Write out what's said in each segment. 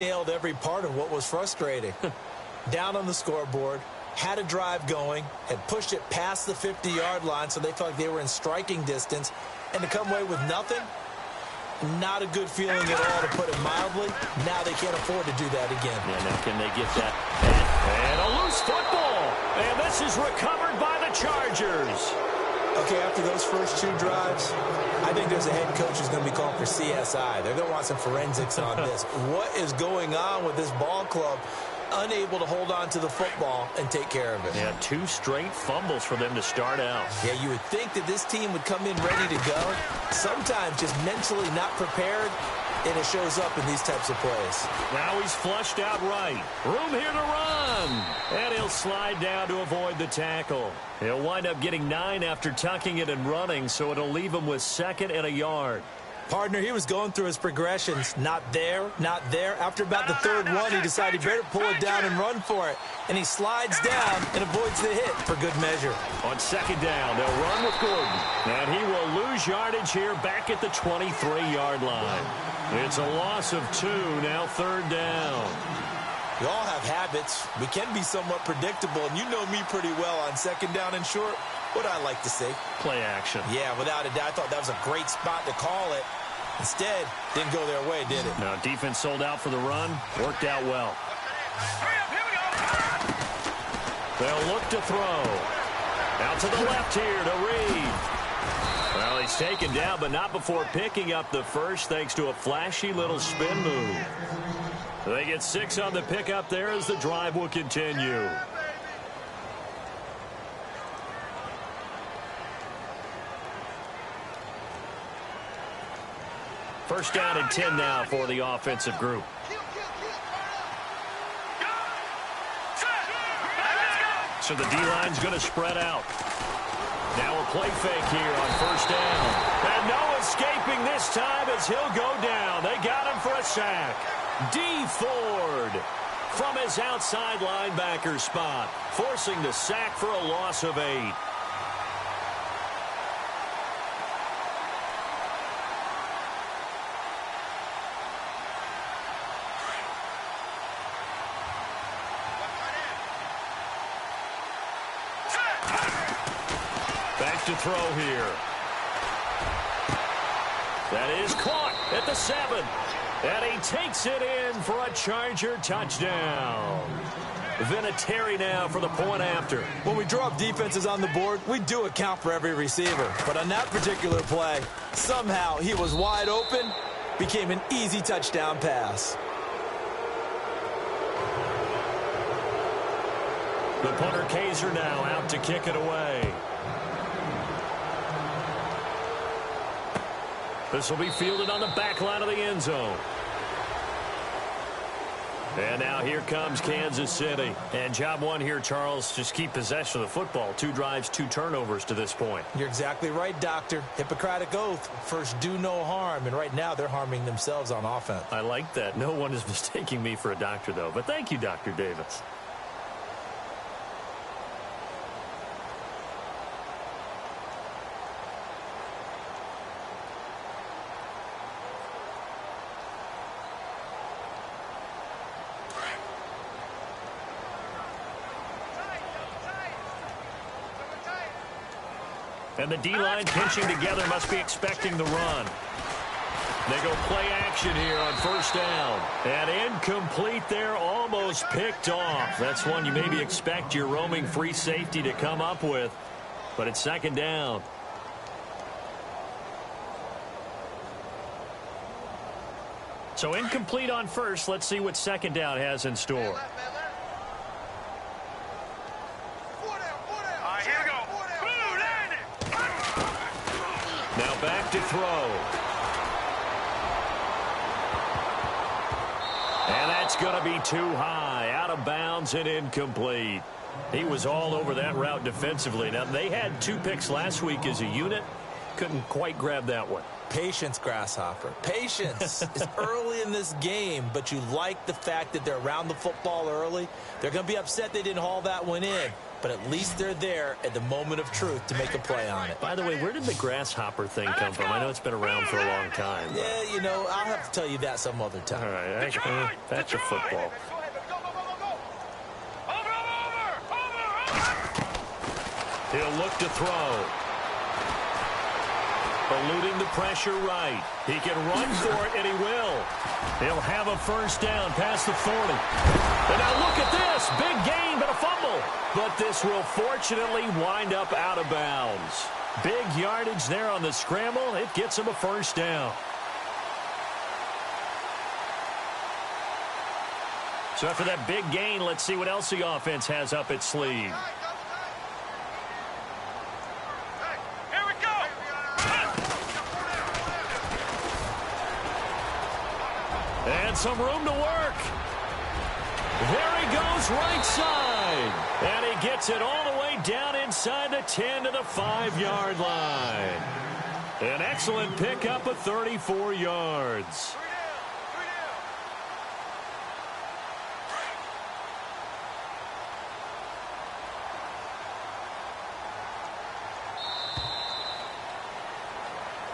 nailed every part of what was frustrating. Down on the scoreboard, had a drive going, had pushed it past the 50-yard line so they felt like they were in striking distance, and to come away with nothing, not a good feeling at all, to put it mildly. Now they can't afford to do that again. Yeah, now can they get that? And a loose football. And this is recovered by the Chargers. Okay, after those first two drives, I think there's a head coach who's going to be called for CSI. They're going to want some forensics on this. What is going on with this ball club? Unable to hold on to the football and take care of it. Yeah, 2 straight fumbles for them to start out. Yeah, you would think that this team would come in ready to go. Sometimes just mentally not prepared, and it shows up in these types of plays. Now he's flushed out right. Room here to run. And he'll slide down to avoid the tackle. He'll wind up getting 9 after tucking it and running, so it'll leave him with 2nd and a yard. Partner, he was going through his progressions. Not there, not there. After about the 3rd one, he decided he better pull it down and run for it. And he slides down and avoids the hit for good measure. On 2nd down, they'll run with Gordon. And he will lose yardage here back at the 23-yard line. It's a loss of 2, now 3rd down. We all have habits. We can be somewhat predictable, and you know me pretty well on 2nd down and short. What I like to see. Play action. Yeah, without a doubt. I thought that was a great spot to call it. Instead, didn't go their way, did it? No, defense sold out for the run. Worked out well. They'll look to throw. Out to the left here to Reed. Well, he's taken down, but not before picking up the first, thanks to a flashy little spin move. They get 6 on the pickup there as the drive will continue. First down and 10 now for the offensive group. So the D-line's going to spread out. Now a play fake here on 1st down. And no escaping this time as he'll go down. They got him for a sack. D. Ford from his outside linebacker spot, forcing the sack for a loss of 8. Back to throw here. That is caught at the 7. And he takes it in for a Charger touchdown. Vinatieri now for the point after. When we draw up defenses on the board, we do account for every receiver. But on that particular play, somehow he was wide open, became an easy touchdown pass. The punter Kaiser now out to kick it away. This will be fielded on the back line of the end zone. And now here comes Kansas City. And job one here, Charles, just keep possession of the football. 2 drives, 2 turnovers to this point. You're exactly right, Doctor. Hippocratic oath. First, do no harm. And right now, they're harming themselves on offense. I like that. No one is mistaking me for a doctor, though. But thank you, Dr. Davis. And the D-line pinching together must be expecting the run. They go play action here on 1st down. And incomplete there, almost picked off. That's one you maybe expect your roaming free safety to come up with. But it's 2nd down. So incomplete on 1st. Let's see what 2nd down has in store. Now back to throw. And that's going to be too high. Out of bounds and incomplete. He was all over that route defensively. Now, they had 2 picks last week as a unit. couldn't quite grab that one. Patience, Grasshopper. Patience. It's early in this game, but you like the fact that they're around the football early. They're going to be upset they didn't haul that one in, but at least they're there at the moment of truth to make a play on it. By the way, where did the grasshopper thing come from? I know it's been around for a long time. But... yeah, you know, I'll have to tell you that some other time. All right, that's a football. He'll look to throw. Eluding the pressure right. He can run for it, and he will. He'll have a first down past the 40. And now look at this. Big gain, but a fumble. But this will fortunately wind up out of bounds. Big yardage there on the scramble. It gets him a first down. So after that big gain, let's see what else the offense has up its sleeve. And some room to work. There he goes right side. And he gets it all the way down inside the 10 to the 5-yard line. An excellent pickup of 34 yards.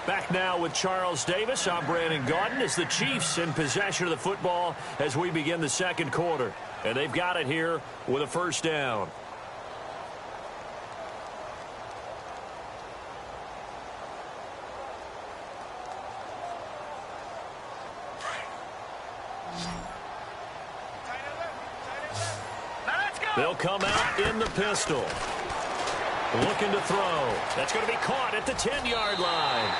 Back now with Charles Davis. I'm Brandon Gaudin as the Chiefs in possession of the football as we begin the second quarter. And they've got it here with a first down. They'll come out in the pistol. Looking to throw. That's going to be caught at the 10-yard line.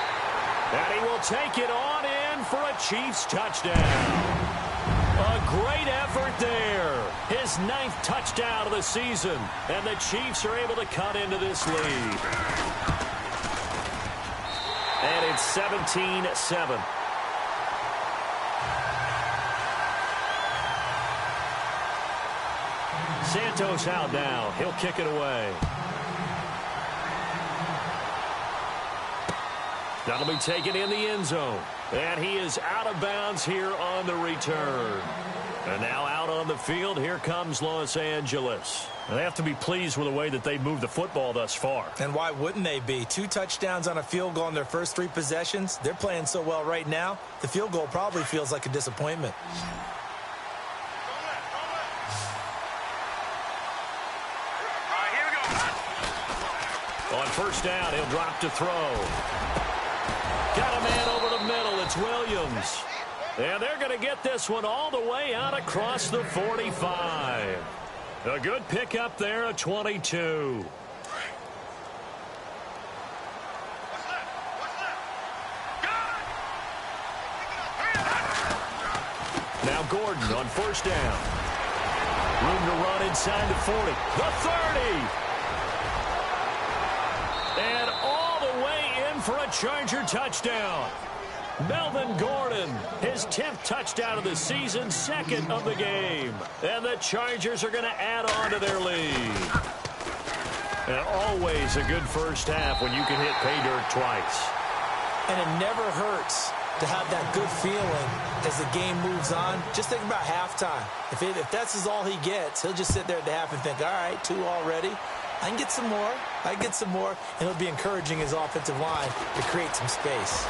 And he will take it on in for a Chiefs touchdown. A great effort there. His 9th touchdown of the season. And the Chiefs are able to cut into this lead. And it's 17-7. Santos out now. He'll kick it away. That'll be taken in the end zone. And he is out of bounds here on the return. And now out on the field, here comes Los Angeles. And they have to be pleased with the way that they moved the football thus far. And why wouldn't they be? 2 touchdowns on a field goal in their first 3 possessions. They're playing so well right now, the field goal probably feels like a disappointment. On first down, he'll drop to throw. Got a man over the middle. It's Williams. And they're going to get this one all the way out across the 45. A good pickup there at 22. Now Gordon on first down. Room to run inside the 40. The 30. And all the way in for a Charger touchdown. Melvin Gordon, his 10th touchdown of the season, 2nd of the game. And the Chargers are going to add on to their lead. And always a good first half when you can hit pay dirt twice. And it never hurts to have that good feeling as the game moves on. Just think about halftime. If that's all he gets, he'll just sit there at the half and think, all right, 2 already. I can get some more. I can get some more. And it'll be encouraging his offensive line to create some space.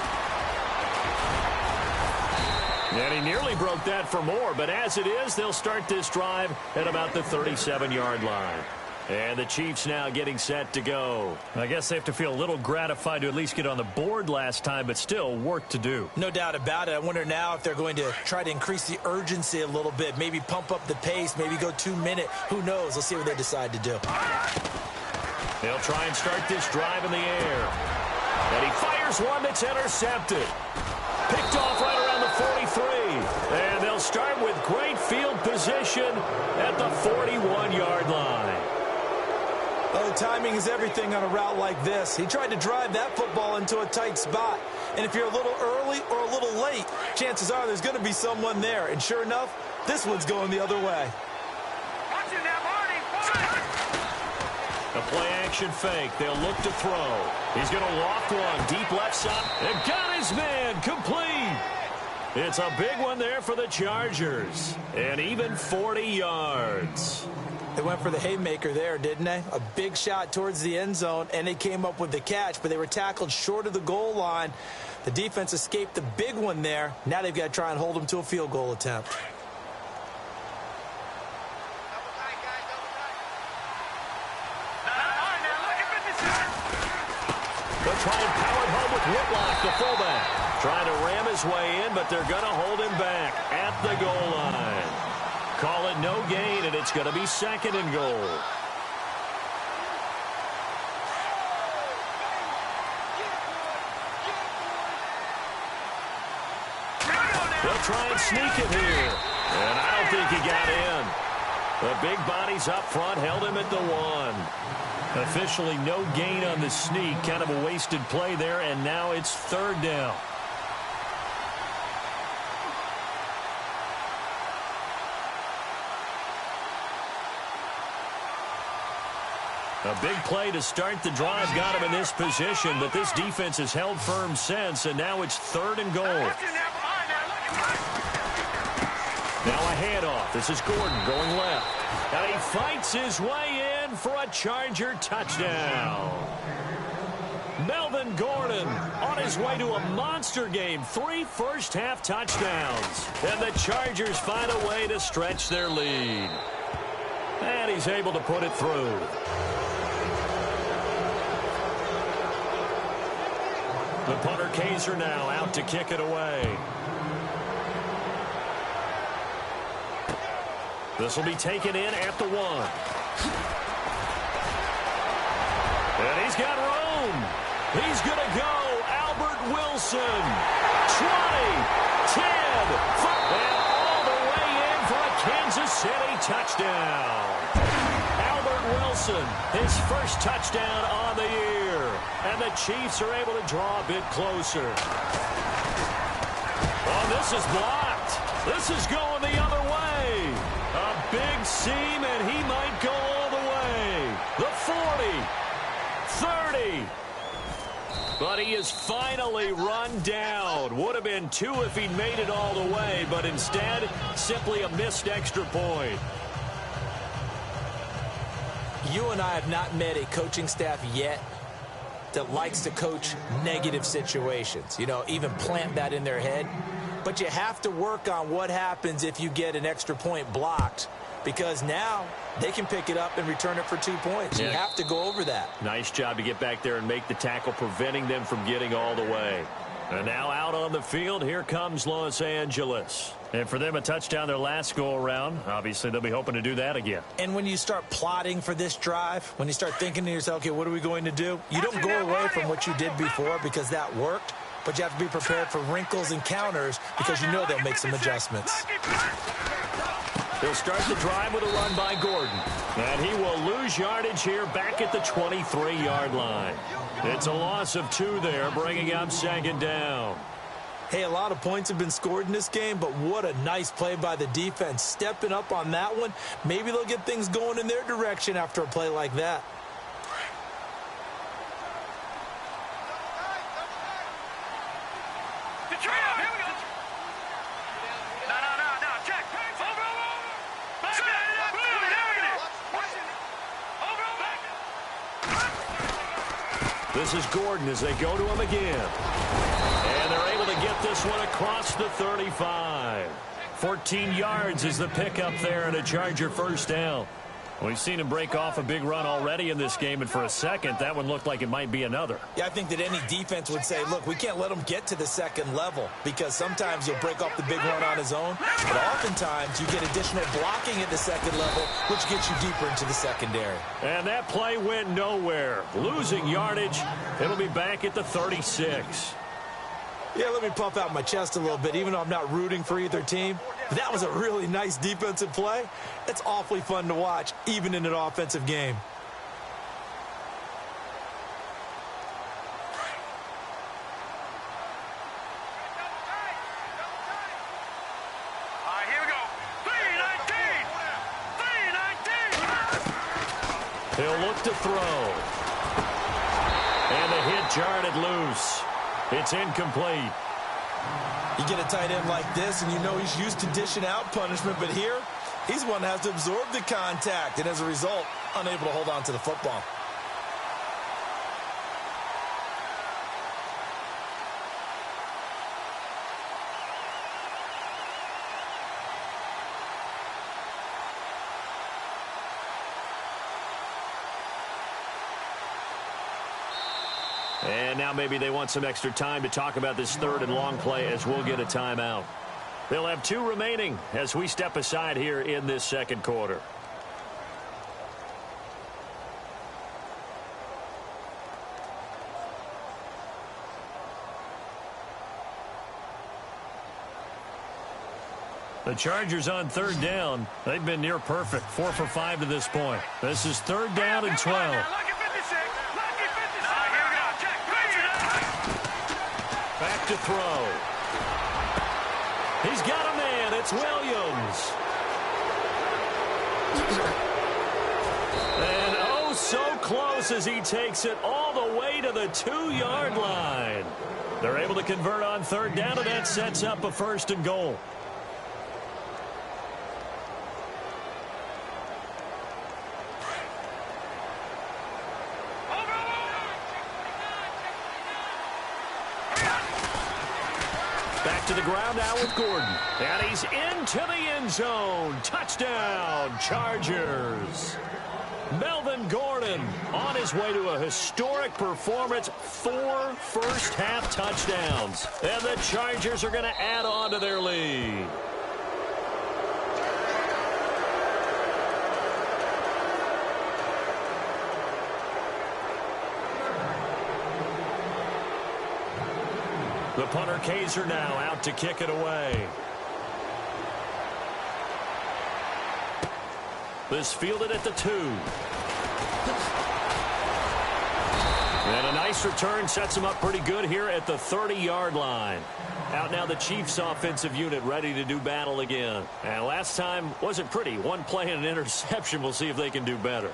And he nearly broke that for more, but as it is, they'll start this drive at about the 37-yard line. And the Chiefs now getting set to go. I guess they have to feel a little gratified to at least get on the board last time, but still work to do. No doubt about it. I wonder now if they're going to try to increase the urgency a little bit, maybe pump up the pace, maybe go 2-minute. Who knows? Let's see what they decide to do. They'll try and start this drive in the air. And he fires one that's intercepted. Picked off right around the 43. And they'll start with great field position at the 41-yard line. Well, timing is everything on a route like this. He tried to drive that football into a tight spot. And if you're a little early or a little late, chances are there's going to be someone there. And sure enough, this one's going the other way. A play-action fake. They'll look to throw. He's going to loft one. Deep left side. And got his man. Complete. It's a big one there for the Chargers. And even 40 yards. They went for the haymaker there, didn't they? A big shot towards the end zone, and they came up with the catch, but they were tackled short of the goal line. The defense escaped the big one there. Now they've got to try and hold them to a field goal attempt. They'll try and power home with Whitlock, the fullback. Trying to ram his way in, but they're going to hold him back at the goal line. Call it no gain, and it's going to be 2nd and goal. They'll try and sneak it here. And I don't think he got in. The big bodies up front held him at the 1. Officially no gain on the sneak. Kind of a wasted play there, and now it's 3rd down. A big play to start the drive got him in this position, but this defense has held firm since, and now it's 3rd and goal. Now a handoff. This is Gordon going left. And he fights his way in for a Charger touchdown. Melvin Gordon on his way to a monster game. 3 first-half touchdowns. And the Chargers find a way to stretch their lead. And he's able to put it through. The punter Kaiser now out to kick it away. This will be taken in at the 1. And he's got room. He's going to go. Albert Wilson. 20, 10, 5, and all the way in for a Kansas City touchdown. Albert Wilson, his first touchdown on the year. And the Chiefs are able to draw a bit closer. Oh, this is blocked. This is going the other way. A big seam, and he might go all the way. The 40, 30. But he is finally run down. Would have been 2 if he'd made it all the way, but instead, simply a missed extra point. You and I have not met a coaching staff yet that likes to coach negative situations. You know, even plant that in their head. But you have to work on what happens if you get an extra point blocked, because now they can pick it up and return it for 2 points. Yeah. You have to go over that. Nice job to get back there and make the tackle, preventing them from getting all the way. And now out on the field, here comes Los Angeles. And for them, a touchdown their last go-around. Obviously, they'll be hoping to do that again. And when you start plotting for this drive, when you start thinking to yourself, okay, what are we going to do? You don't go away from what you did before because that worked, but you have to be prepared for wrinkles and counters because you know they'll make some adjustments. They'll start the drive with a run by Gordon. And he will lose yardage here back at the 23-yard line. It's a loss of 2 there, bringing up 2nd down. Hey, a lot of points have been scored in this game, but what a nice play by the defense. Stepping up on that one, maybe they'll get things going in their direction after a play like that. This is Gordon as they go to him again. And they're able to get this one across the 35. 14 yards is the pickup there and a Charger first down. We've seen him break off a big run already in this game, and for a second, that one looked like it might be another. Yeah, I think that any defense would say, look, we can't let him get to the second level because sometimes he'll break off the big run on his own, but oftentimes you get additional blocking at the second level, which gets you deeper into the secondary. And that play went nowhere. Losing yardage, it'll be back at the 36. Yeah, let me puff out my chest a little bit, even though I'm not rooting for either team. That was a really nice defensive play. It's awfully fun to watch, even in an offensive game. He'll look to throw. And the hit jarred it loose. It's incomplete. You get a tight end like this, and you know he's used to dishing out punishment, but here, he's one that has to absorb the contact, and as a result, unable to hold on to the football. And now maybe they want some extra time to talk about this third and long play as we'll get a timeout. They'll have 2 remaining as we step aside here in this second quarter. The Chargers on third down. They've been near perfect, 4 for 5 to this point. This is third down and 12. Back to throw. He's got a man. It's Williams. And oh, so close as he takes it all the way to the 2-yard line. They're able to convert on third down, and that sets up a 1st and goal. Back to the ground now with Gordon. And he's into the end zone. Touchdown, Chargers. Melvin Gordon on his way to a historic performance. 4 first-half touchdowns. And the Chargers are going to add on to their lead. The punter Kaiser now out to kick it away. This fielded at the 2. And a nice return sets him up pretty good here at the 30-yard line. Out now the Chiefs offensive unit ready to do battle again. And last time wasn't pretty. 1 play and an interception. We'll see if they can do better.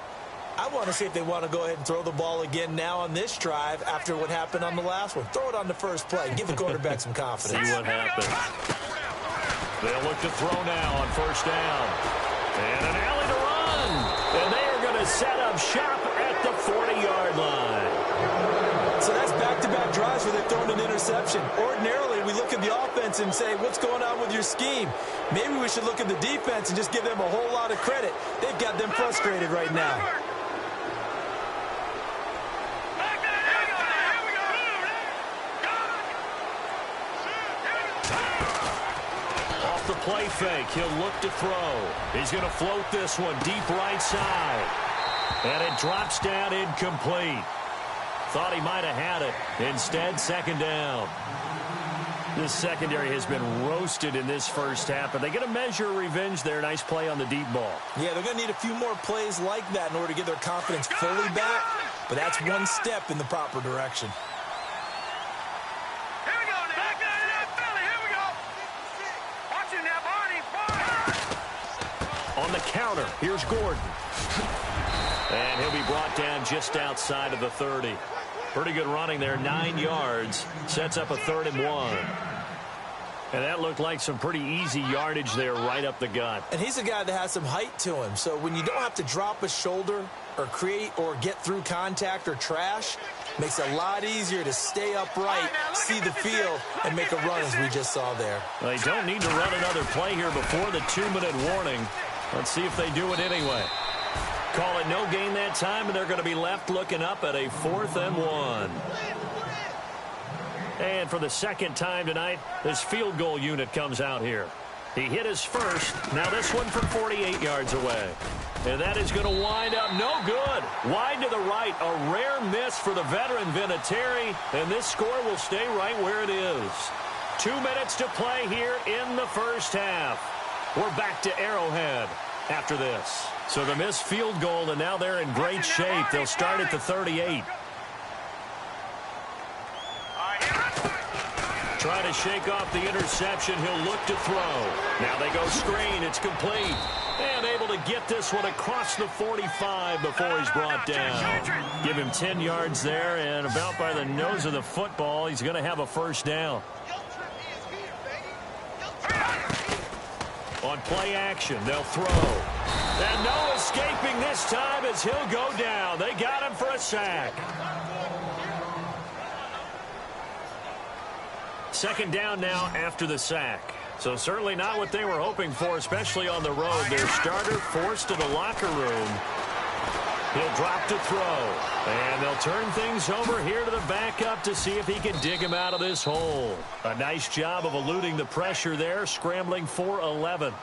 I want to see if they want to go ahead and throw the ball again now on this drive after what happened on the last one. Throw it on the first play. Give the quarterback some confidence. See what happens. They'll look to throw now on first down. And an alley to run. And they are going to set up shop at the 40-yard line. So that's back-to-back drives where they've thrown an interception. Ordinarily, we look at the offense and say, what's going on with your scheme? Maybe we should look at the defense and just give them a whole lot of credit. They've got them frustrated right now. The play fake. He'll look to throw. He's going to float this one deep right side. And it drops down incomplete. Thought he might have had it. Instead, second down. This secondary has been roasted in this first half, but they get a measure of revenge there. Nice play on the deep ball. Yeah, they're going to need a few more plays like that in order to get their confidence fully back, but that's one step in the proper direction. On the counter, here's Gordon. And he'll be brought down just outside of the 30. Pretty good running there, 9 yards. Sets up a 3rd and 1. And that looked like some pretty easy yardage there right up the gut. And he's a guy that has some height to him. So when you don't have to drop a shoulder or create or get through contact or trash, makes it a lot easier to stay upright, see the field, and make a run as we just saw there. They don't need to run another play here before the 2-minute warning. Let's see if they do it anyway. Call it no gain that time, and they're going to be left looking up at a 4th and 1. And for the second time tonight, this field goal unit comes out here. He hit his first. Now this one from 48 yards away. And that is going to wind up no good. Wide to the right. A rare miss for the veteran Vinatieri. And this score will stay right where it is. 2 minutes to play here in the first half. We're back to Arrowhead after this. So the missed field goal, and now they're in great shape. They'll start at the 38. Trying to shake off the interception. He'll look to throw. Now they go screen. It's complete. And able to get this one across the 45 before he's brought down. Give him 10 yards there, and about by the nose of the football, he's going to have a first down. On play action, they'll throw. And no escaping this time as he'll go down. They got him for a sack. Second down now after the sack. So certainly not what they were hoping for, especially on the road. Their starter forced to the locker room. He'll drop to throw. And they'll turn things over here to the backup to see if he can dig him out of this hole. A nice job of eluding the pressure there, scrambling for 11.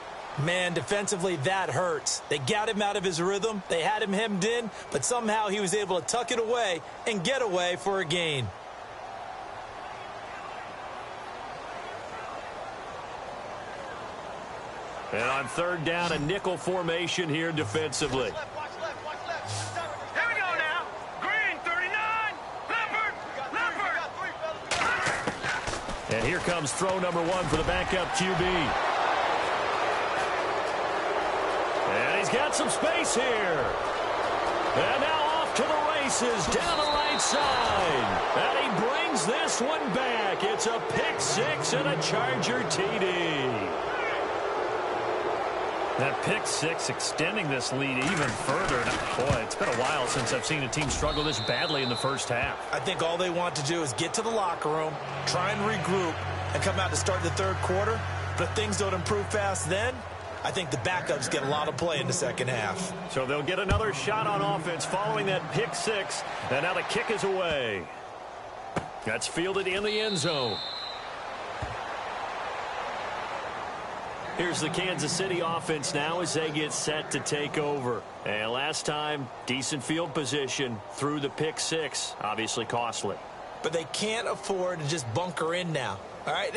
Man, defensively, that hurts. They got him out of his rhythm. They had him hemmed in, but somehow he was able to tuck it away and get away for a gain. And on third down, a nickel formation here defensively. And here comes throw number one for the backup QB. And he's got some space here. And now off to the races down the right side. And he brings this one back. It's a pick six and a Charger TD. That pick six extending this lead even further. Boy, it's been a while since I've seen a team struggle this badly in the first half. I think all they want to do is get to the locker room, try and regroup, and come out to start the third quarter. But if things don't improve fast then, I think the backups get a lot of play in the second half. So they'll get another shot on offense following that pick six. And now the kick is away. That's fielded in the end zone. Here's the Kansas City offense now as they get set to take over. And last time, decent field position through the pick six. Obviously costly. But they can't afford to just bunker in now. All right,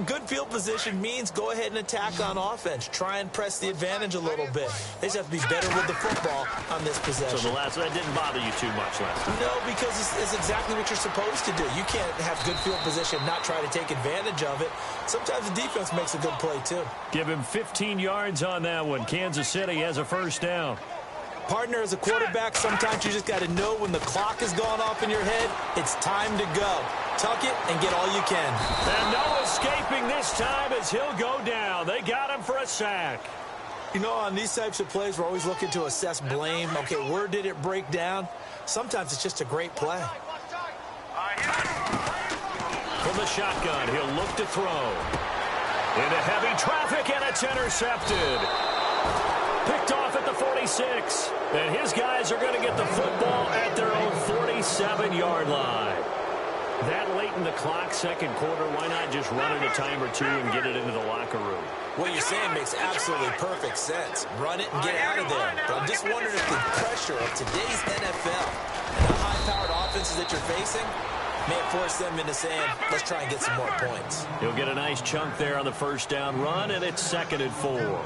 good field position means go ahead and attack on offense. Try and press the advantage a little bit. They just have to be better with the football on this possession. So that didn't bother you too much last time? No, because it's exactly what you're supposed to do. You can't have good field position, not try to take advantage of it. Sometimes the defense makes a good play, too. Give him 15 yards on that one. Kansas City has a first down. Partner, as a quarterback, sometimes you just got to know when the clock has gone off in your head, it's time to go. Tuck it and get all you can. And no escaping this time as he'll go down. They got him for a sack. You know, on these types of plays, we're always looking to assess blame. Okay, where did it break down? Sometimes it's just a great play. From the shotgun, he'll look to throw. Into heavy traffic, and it's intercepted. Picked off at the 46. And his guys are going to get the football at their own 47-yard line. That late in the clock, second quarter, why not just run it a time or two and get it into the locker room? What you're saying makes absolutely perfect sense. Run it and get out of there. But I'm just wondering if the pressure of today's NFL and the high-powered offenses that you're facing may have forced them into saying, let's try and get some more points. He'll get a nice chunk there on the first down run, and it's 2nd and 4.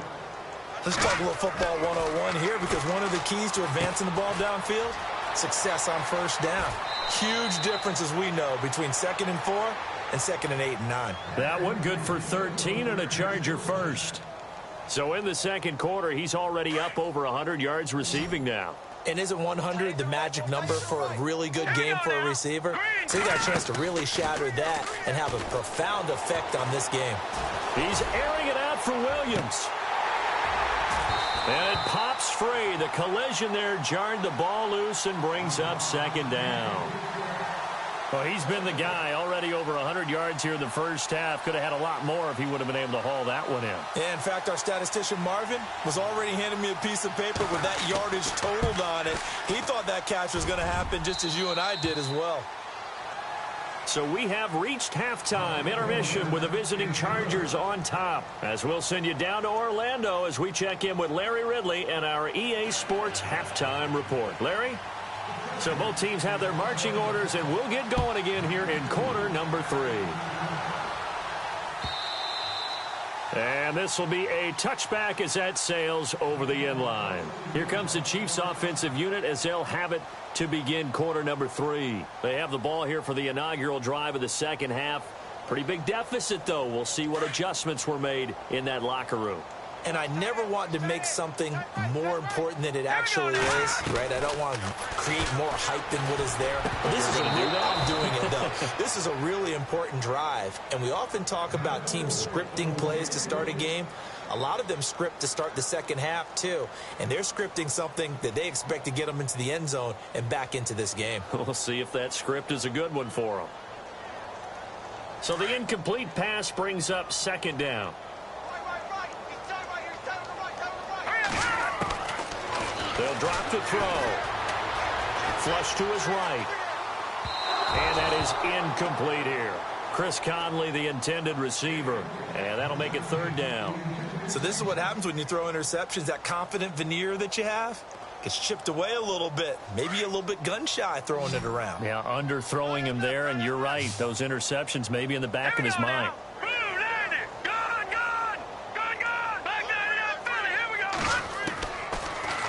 Let's talk a little football 101 here, because one of the keys to advancing the ball downfield, success on first down. Huge difference, as we know, between 2nd and 4 and 2nd and 8 and 9. That one good for 13 and a Charger first. So in the second quarter, he's already up over 100 yards receiving now. And isn't 100 the magic number for a really good game for a receiver? So he got a chance to really shatter that and have a profound effect on this game. He's airing it out for Williams. And it pops free. The collision there jarred the ball loose and brings up 2nd down. Well, he's been the guy already over 100 yards here in the first half. Could have had a lot more if he would have been able to haul that one in. Yeah, in fact, our statistician Marvin was already handing me a piece of paper with that yardage totaled on it. He thought that catch was going to happen just as you and I did as well. So we have reached halftime intermission with the visiting Chargers on top. As we'll send you down to Orlando as we check in with Larry Ridley and our EA Sports halftime report. Larry? So both teams have their marching orders, and we'll get going again here in quarter number 3. And this will be a touchback as that sails over the end line. Here comes the Chiefs offensive unit as they'll have it to begin quarter number 3. They have the ball here for the inaugural drive of the second half. Pretty big deficit, though. We'll see what adjustments were made in that locker room. and I never want to make something more important than it actually is, right? I don't want to create more hype than what is there. But this is I'm doing it, though. This is a really important drive, and we often talk about teams scripting plays to start a game. A lot of them script to start the second half, too, and they're scripting something that they expect to get them into the end zone and back into this game. We'll see if that script is a good one for them. So the incomplete pass brings up second down. They'll drop the throw. Flush to his right. And that is incomplete here. Chris Conley, the intended receiver. And that'll make it third down. So this is what happens when you throw interceptions. That confident veneer that you have gets chipped away a little bit. Maybe a little bit gun-shy throwing it around. Yeah, underthrowing him there, and you're right. Those interceptions may be in the back of his mind.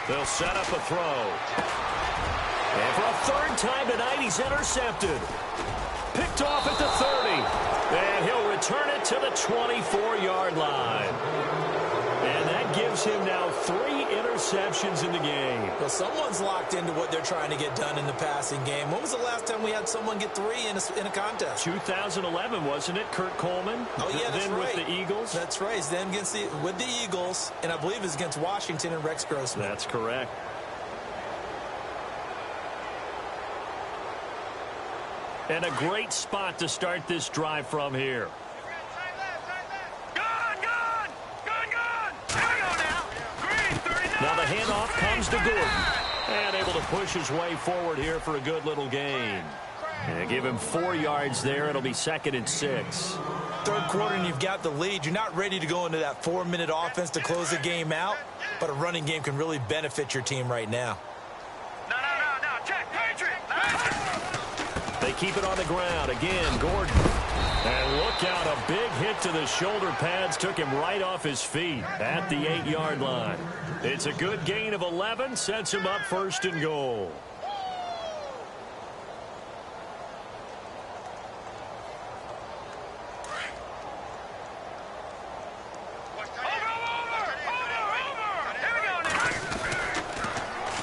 They'll set up a throw. And for a third time tonight, he's intercepted. Picked off at the 30. And he'll return it to the 24-yard line. And that gives him now 3 interceptions in the game. Well, someone's locked into what they're trying to get done in the passing game. When was the last time we had someone get 3 in a contest? 2011, wasn't it? Kurt Coleman? Oh, yeah, that's then right. With the Eagles? That's right. It's then with the Eagles, and I believe it's against Washington and Rex Grossman. That's correct. And a great spot to start this drive from here. Now the handoff comes to Gordon. And able to push his way forward here for a good little gain. And give him 4 yards there. It'll be 2nd and 6. Third quarter and you've got the lead. You're not ready to go into that 4-minute offense to close the game out. But a running game can really benefit your team right now. No. Check. Patriot. They keep it on the ground. Again, Gordon. And look out, a big hit to the shoulder pads took him right off his feet at the 8-yard line. It's a good gain of 11, sets him up 1st and goal.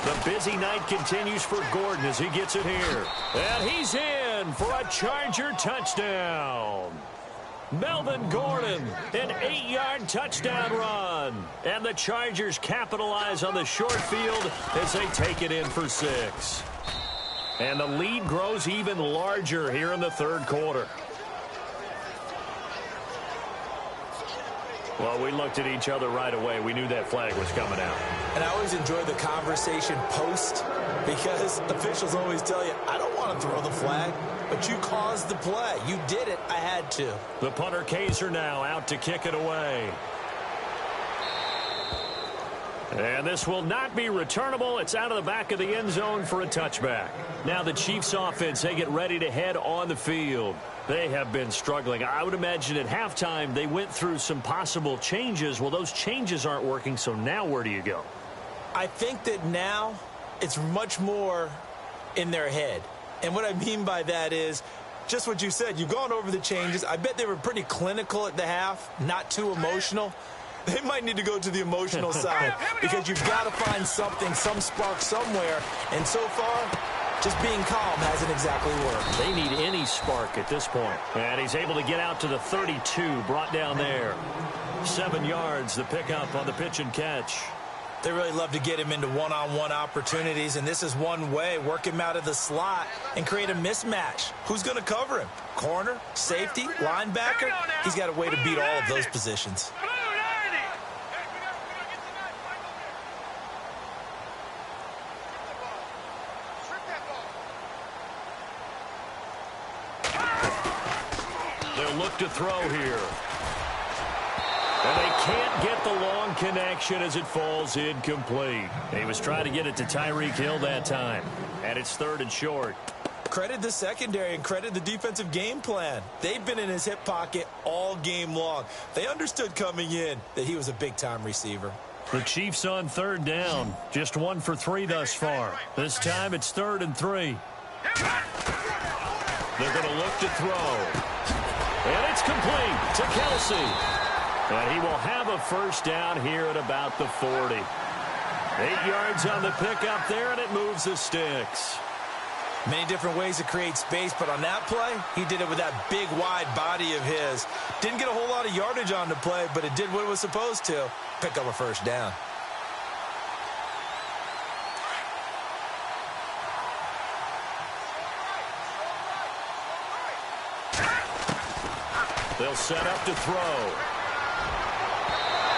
The busy night continues for Gordon as he gets it here. And he's in for a Charger touchdown. Melvin Gordon, an 8-yard touchdown run. And the Chargers capitalize on the short field as they take it in for 6. And the lead grows even larger here in the third quarter. Well, we looked at each other right away. We knew that flag was coming out. And I always enjoy the conversation post because officials always tell you, I don't want to throw the flag, but you caused the play. You did it. I had to. The punter Kaiser now out to kick it away. And this will not be returnable. It's out of the back of the end zone for a touchback. Now the Chiefs offense, they get ready to head on the field. They have been struggling. I would imagine at halftime they went through some possible changes. Well, those changes aren't working, so now where do you go? I think that now it's much more in their head. And what I mean by that is just what you said. You've gone over the changes. I bet they were pretty clinical at the half, not too emotional. They might need to go to the emotional side because you've got to find something, some spark somewhere. And so far, just being calm hasn't exactly worked. They need any spark at this point. And he's able to get out to the 32, brought down there. 7 yards, the pickup on the pitch and catch. They really love to get him into one-on-one opportunities, and this is one way. Work him out of the slot and create a mismatch. Who's going to cover him? Corner, safety, linebacker? He's got a way to beat all of those positions. They'll look to throw here. And they can't get the long connection as it falls incomplete. He was trying to get it to Tyreek Hill that time. And it's 3rd and short. Credit the secondary and credit the defensive game plan. They've been in his hip pocket all game long. They understood coming in that he was a big-time receiver. The Chiefs on 3rd down. Just 1 for 3 thus far. This time it's 3rd and 3. They're going to look to throw. And it's complete to Kelsey. And he will have a first down here at about the 40. 8 yards on the pickup there, and it moves the sticks. Many different ways to create space, but on that play, he did it with that big, wide body of his. Didn't get a whole lot of yardage on the play, but it did what it was supposed to. Pick up a first down. They'll set up to throw.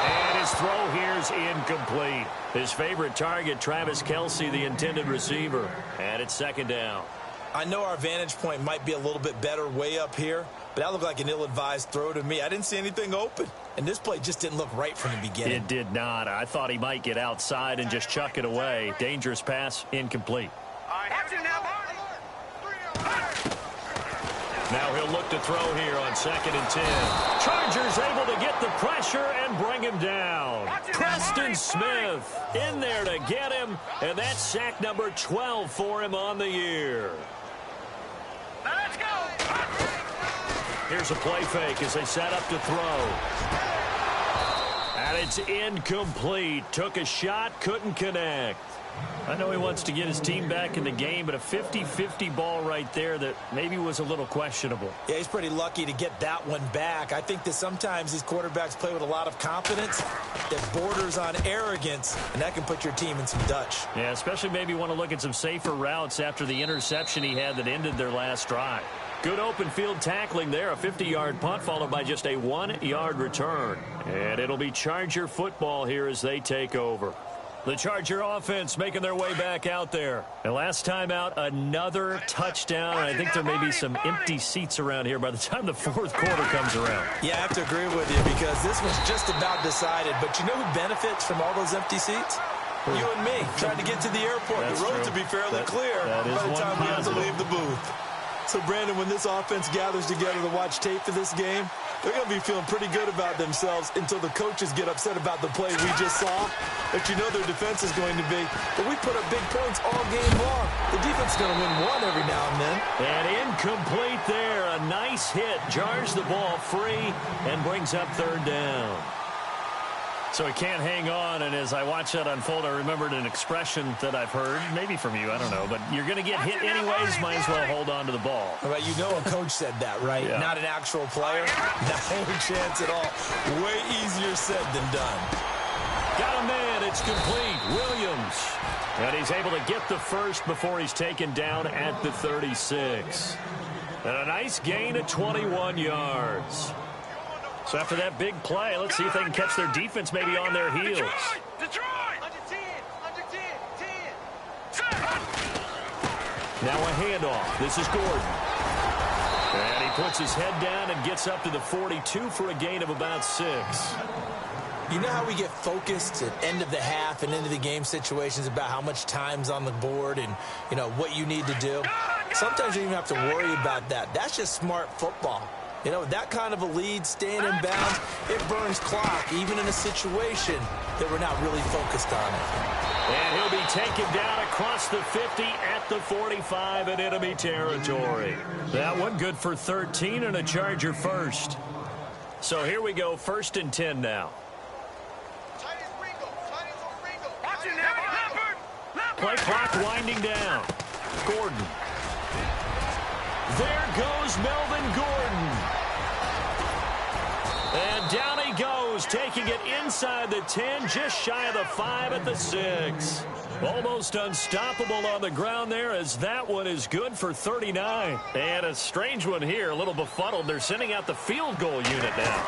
And his throw here's incomplete. His favorite target, Travis Kelce, the intended receiver. And it's second down. I know our vantage point might be a little bit better way up here, but that looked like an ill-advised throw to me. I didn't see anything open, and this play just didn't look right from the beginning. It did not. I thought he might get outside and just chuck it away. Dangerous pass, incomplete. Now he'll look to throw here on 2nd and 10. Chargers able to get the pressure and bring him down. Preston Smith in there to get him, and that's sack number 12 for him on the year. Let's go. Here's a play fake as they set up to throw. And it's incomplete. Took a shot, couldn't connect. I know he wants to get his team back in the game, but a 50-50 ball right there that maybe was a little questionable. Yeah, he's pretty lucky to get that one back. I think that sometimes these quarterbacks play with a lot of confidence that borders on arrogance, and that can put your team in some Dutch. Yeah, especially maybe want to look at some safer routes after the interception he had that ended their last drive. Good open field tackling there, a 50-yard punt followed by just a 1-yard return. And it'll be Charger football here as they take over. The Charger offense making their way back out there. And last time out, another touchdown. And I think there may be some empty seats around here by the time the fourth quarter comes around. Yeah, I have to agree with you because this one's just about decided. But you know who benefits from all those empty seats? You and me, trying to get to the airport. That's the road true. to be fairly clear by the time we have to leave the booth. So, Brandon, when this offense gathers together to watch tape for this game, they're going to be feeling pretty good about themselves until the coaches get upset about the play we just saw. But you know their defense is going to be. But we put up big points all game long. The defense is going to win one every now and then. And incomplete there. A nice hit. Jars the ball free and brings up third down. So he can't hang on, and as I watch that unfold, I remembered an expression that I've heard, maybe from you, I don't know, but you're going to get hit anyways, might as well hold on to the ball. But you know a coach said that, right? Yeah. Not an actual player. No chance at all. Way easier said than done. Got a man, it's complete, Williams. And he's able to get the first before he's taken down at the 36. And a nice gain of 21 yards. So after that big play, let's see if they can catch their defense maybe on their heels. Detroit! Under 10. Now a handoff. This is Gordon. And he puts his head down and gets up to the 42 for a gain of about 6. You know how we get focused at end of the half and into the game situations about how much time's on the board and, you know, what you need to do? Sometimes you don't even have to worry about that. That's just smart football. You know, that kind of a lead, staying in bounds, it burns clock, even in a situation that we're not really focused on it. And he'll be taken down across the 50 at the 45 in enemy territory. That one good for 13 and a Charger first. So here we go, 1st and 10 now. Play clock winding down. Gordon. There goes Melvin Gordon. And down he goes, taking it inside the 10, just shy of the 5 at the 6. Almost unstoppable on the ground there as that one is good for 39. And a strange one here, a little befuddled. They're sending out the field goal unit now.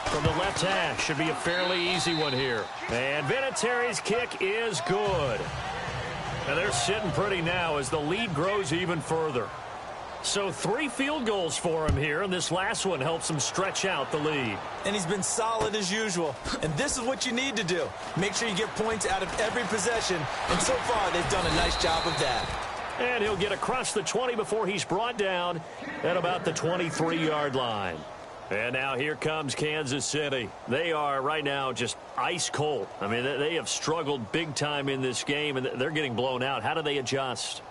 From the left hash, should be a fairly easy one here. And Vinatieri's kick is good. And they're sitting pretty now as the lead grows even further. So 3 field goals for him here, and this last one helps him stretch out the lead. And he's been solid as usual. And this is what you need to do. Make sure you get points out of every possession. And so far, they've done a nice job of that. And he'll get across the 20 before he's brought down at about the 23-yard line. And now here comes Kansas City. They are right now just ice cold. I mean, they have struggled big time in this game, and they're getting blown out. How do they adjust?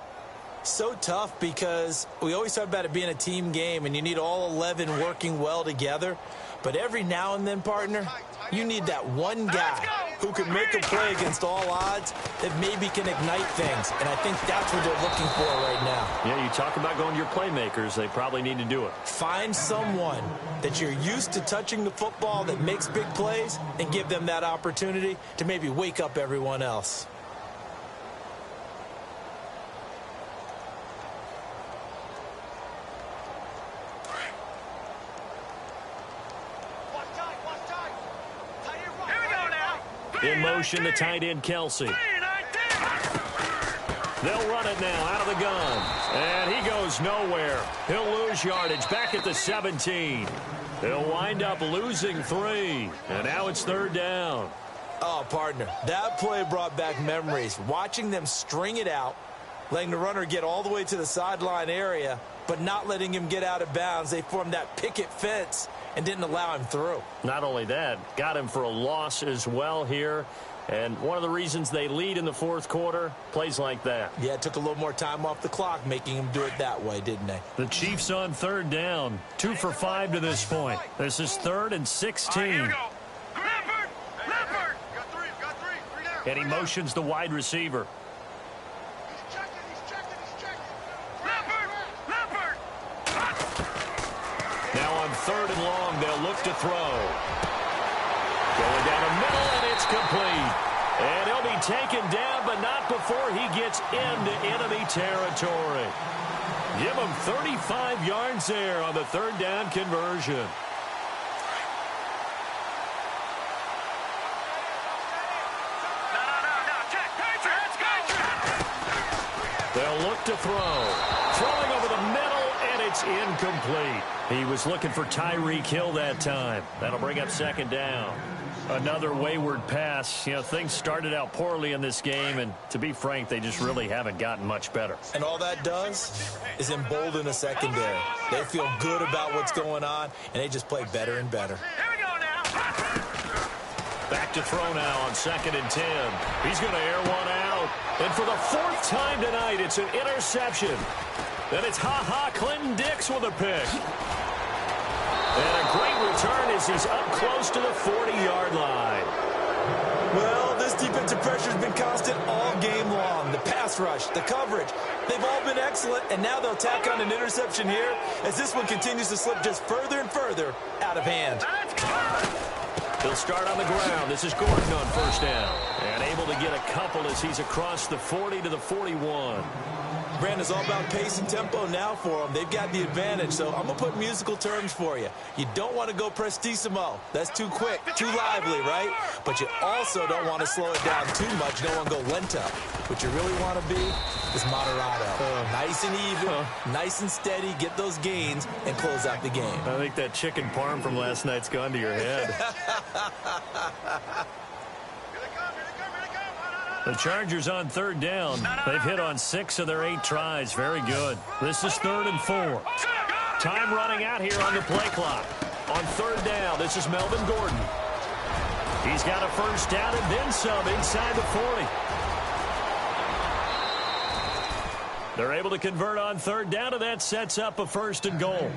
So tough because we always talk about it being a team game and you need all 11 working well together. But every now and then, partner, you need that one guy who can make a play against all odds that maybe can ignite things. And I think that's what they're looking for right now. Yeah, you talk about going to your playmakers. They probably need to do it. Find someone that you're used to touching the football that makes big plays and give them that opportunity to maybe wake up everyone else. In motion, the tight end, Kelsey. They'll run it now out of the gun. And he goes nowhere. He'll lose yardage back at the 17. They'll wind up losing 3. And now it's 3rd down. Oh, partner, that play brought back memories. Watching them string it out, letting the runner get all the way to the sideline area, but not letting him get out of bounds. They formed that picket fence and didn't allow him through. Not only that, got him for a loss as well here. And one of the reasons they lead in the 4th quarter, plays like that. Yeah, it took a little more time off the clock making him do it that way, didn't they? The Chiefs on 3rd down. 2 for 5 to this point. This is 3rd and 16. Here we go. Leopard! Got three. And he motions the wide receiver. He's checking. Leopard! Now on 3rd and long, they'll look to throw. Going down the middle, and it's complete. And he'll be taken down, but not before he gets into enemy territory. Give him 35 yards there on the 3rd down conversion. They'll look to throw. Throwing over the middle, and it's incomplete. He was looking for Tyreek Hill that time. That'll bring up 2nd down. Another wayward pass. You know, things started out poorly in this game, and to be frank, they just really haven't gotten much better. And all that does is embolden a secondary. They feel good about what's going on, and they just play better and better. Here we go now. Back to throw now on 2nd and 10. He's going to air one out. And for the 4th time tonight, it's an interception. Then it's Clinton Dix with a pick. And a great return as he's up close to the 40-yard line. Well, this defensive pressure has been constant all game long. The pass rush, the coverage, they've all been excellent, and now they'll tack on an interception here as this one continues to slip just further and further out of hand. He'll start on the ground. This is Gordon on 1st down. And able to get a couple as he's across the 40 to the 41. Brandon, it's all about pace and tempo now for them. They've got the advantage, so I'm going to put musical terms for you. You don't want to go prestissimo. That's too quick, too lively, right? But you also don't want to slow it down too much. You don't want to go lento. What you really want to be is moderato. Nice and even, nice and steady, get those gains, and close out the game. I think that chicken parm from last night's gone to your head. The Chargers on 3rd down. They've hit on 6 of their 8 tries. Very good. This is 3rd and 4. Time running out here on the play clock. On 3rd down, this is Melvin Gordon. He's got a 1st down and then some inside the 40. They're able to convert on 3rd down, and that sets up a 1st and goal.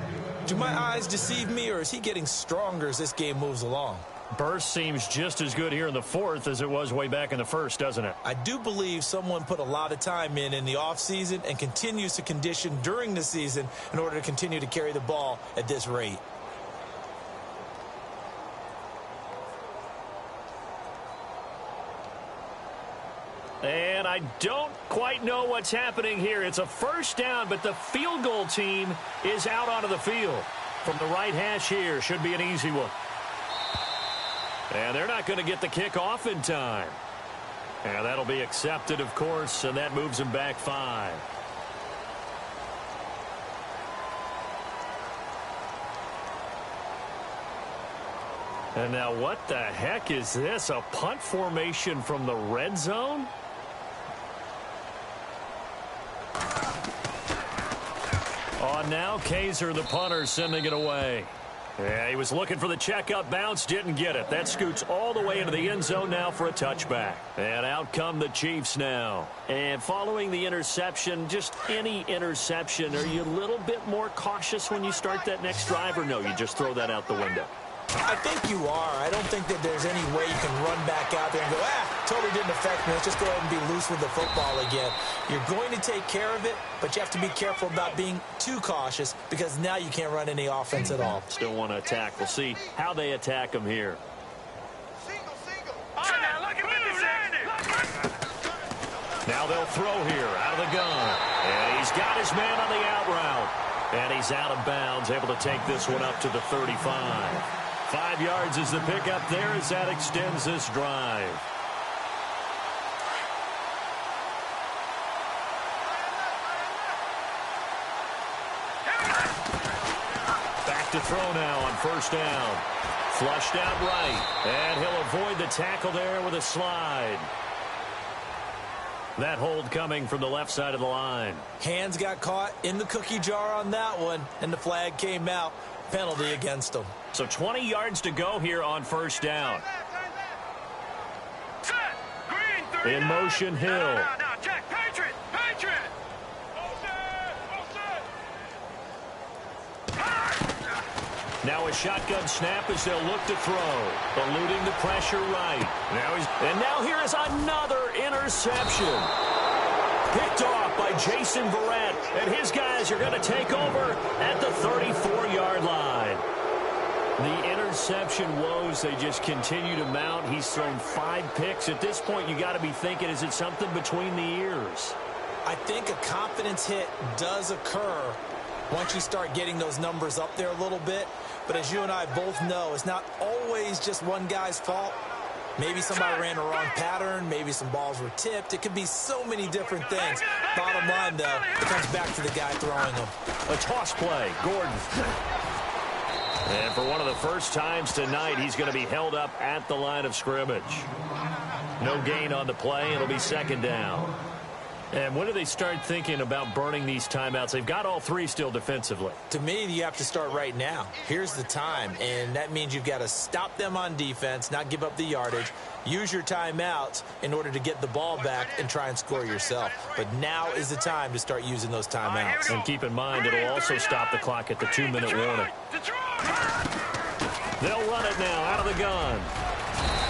Do my eyes deceive me, or is he getting stronger as this game moves along? Burst seems just as good here in the 4th as it was way back in the 1st, doesn't it? I do believe someone put a lot of time in the offseason and continues to condition during the season in order to continue to carry the ball at this rate. And I don't quite know what's happening here. It's a 1st down, but the field goal team is out onto the field. From the right hash here, should be an easy one. And they're not going to get the kick off in time. And that'll be accepted, of course, and that moves them back 5. And now what the heck is this? A punt formation from the red zone? On now, Kaiser, the punter, sending it away. Yeah, he was looking for the checkup bounce, didn't get it. That scoots all the way into the end zone now for a touchback. And out come the Chiefs now. And following the interception, just any interception, are you a little bit more cautious when you start that next drive, or no, you just throw that out the window? I think you are. I don't think that there's any way you can run back out there and go, totally didn't affect me. Let's just go ahead and be loose with the football again. You're going to take care of it, but you have to be careful about being too cautious because now you can't run any offense at all. Still want to attack. We'll see how they attack him here. Single. Oh, now look at 56. Now they'll throw here out of the gun. And he's got his man on the out route. And he's out of bounds, able to take this one up to the 35. 5 yards is the pickup there as that extends this drive. Back to throw now on first down. Flushed out right. And he'll avoid the tackle there with a slide. That hold coming from the left side of the line. Hands got caught in the cookie jar on that one, and the flag came out. Penalty against them. So 20 yards to go here on first down. In motion, Hill. Now, check. Patriot. Now a shotgun snap as they'll look to throw. Eluding the pressure right. Now here is another interception. Picked off by Jason Verrett. And his guys are going to take over at the 34-yard line. The interception woes, they just continue to mount. He's thrown 5 picks. At this point, you got to be thinking, is it something between the ears? I think a confidence hit does occur once you start getting those numbers up there a little bit. But as you and I both know, it's not always just one guy's fault. Maybe somebody ran a wrong pattern. Maybe some balls were tipped. It could be so many different things. Bottom line, though, it comes back to the guy throwing them. A toss play, Gordon. And for one of the first times tonight, he's going to be held up at the line of scrimmage. No gain on the play. It'll be second down. And when do they start thinking about burning these timeouts? They've got all 3 still defensively. To me, you have to start right now. Here's the time, and that means you've got to stop them on defense, not give up the yardage, use your timeouts in order to get the ball back and try and score yourself. But now is the time to start using those timeouts. And keep in mind, it'll also stop the clock at the 2-minute warning. They'll run it now out of the gun.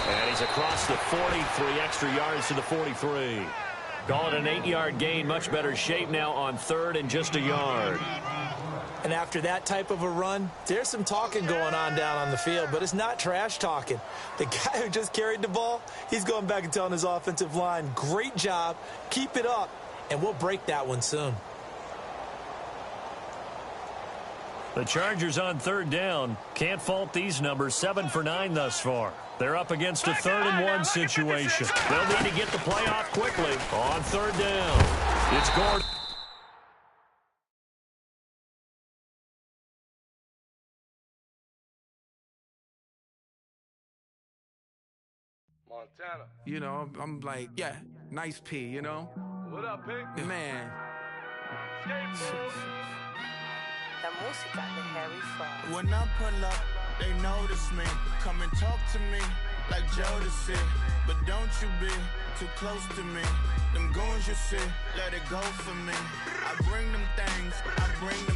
And he's across the 40, 3 extra yards to the 43. Call it an 8-yard gain, much better shape now on third and just a yard. And after that type of a run, there's some talking going on down on the field, but it's not trash talking. The guy who just carried the ball, he's going back and telling his offensive line, great job, keep it up, and we'll break that one soon. The Chargers on third down. Can't fault these numbers, 7 for 9 thus far. They're up against a 3rd and 1 situation. They'll need to get the play off quickly on third down. It's Gordon. Montana. You know, I'm like, yeah, nice P, you know? What up, Pink? Man. La música de Harry Fraud. When I pull up, they notice me. Come and talk to me like Jodeci. But don't you be too close to me. Them goons you see, let it go for me. I bring them things, I bring them